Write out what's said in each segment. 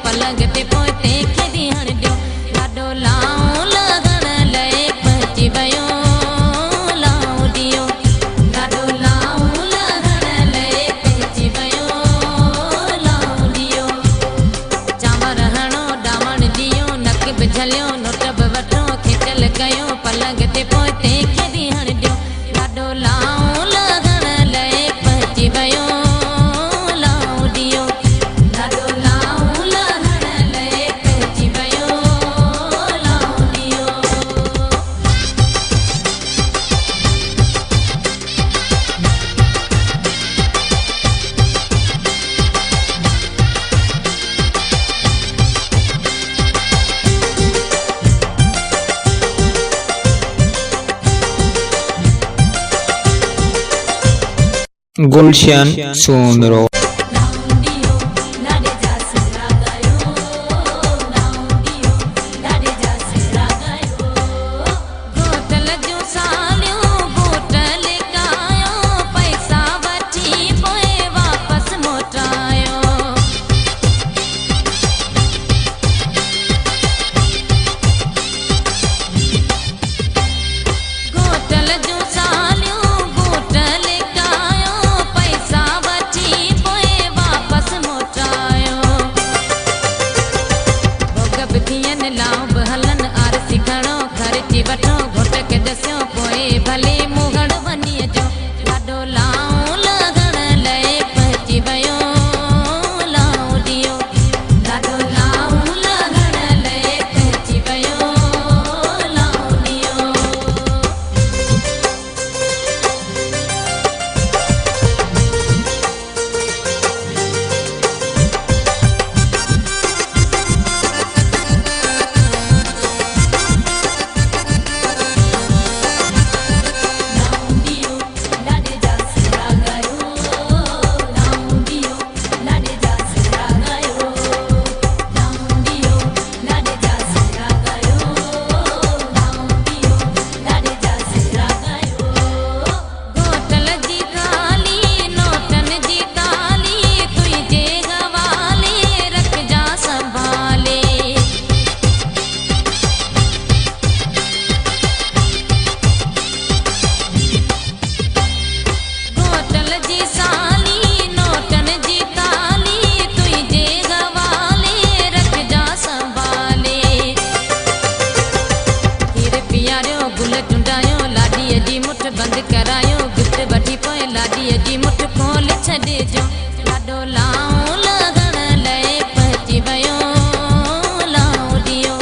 पलंग ते पोते खेदी हण दियो लाडो लाऊं लगन लए पहुंची वयो लाऊं दियो लाडो लाऊं लगन लए पहुंची वयो लाऊं दियो चांवर हणो डामण दियो नक बिझलियो नोट वठो खेचल कयो पलंग ते पोते खेदी हण दियो लाडो लाऊं लगन लए पहुंची वयो गुलशन सोनरो वठो घोट के दस्यो पोए भले मुगड़ बनी जो लाडो लाऊं लगन लए पहुंची वयो लाऊं दियो लाडो लाऊं लगन लए पहुंची वयो लाऊं दियो बंद करायो गिफ्ट वठी पोए लाडीअ जी मुठ खोल छॾे जो लाडो लाऊं लगन लए पहुंची वयो लाऊं दियो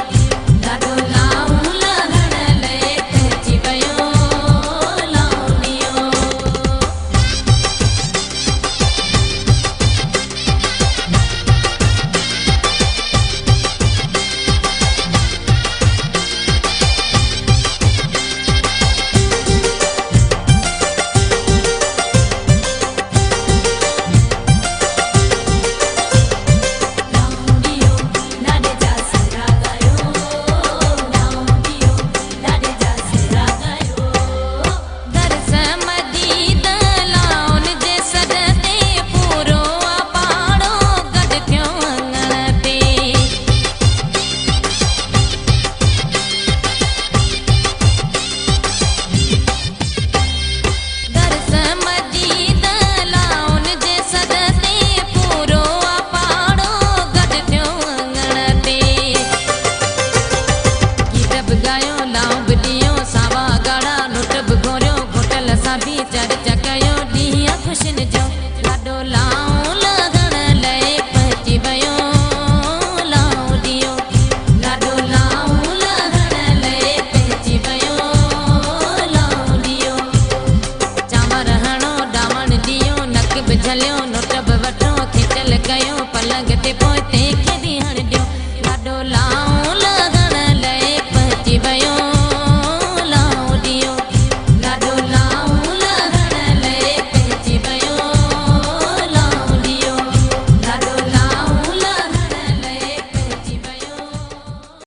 लाडो लाऊं लगन लए पहुंची वयो लाऊं दियो भी चर्चा कयो ॾींहं खुशिन जो लाडो लाऊं लगन लए पहुंची वयो लाऊं दियो लाडो लाऊं लगन लए पहुंची वयो लाऊं दियो चांवर हणो डामण दियो नक बिझलियो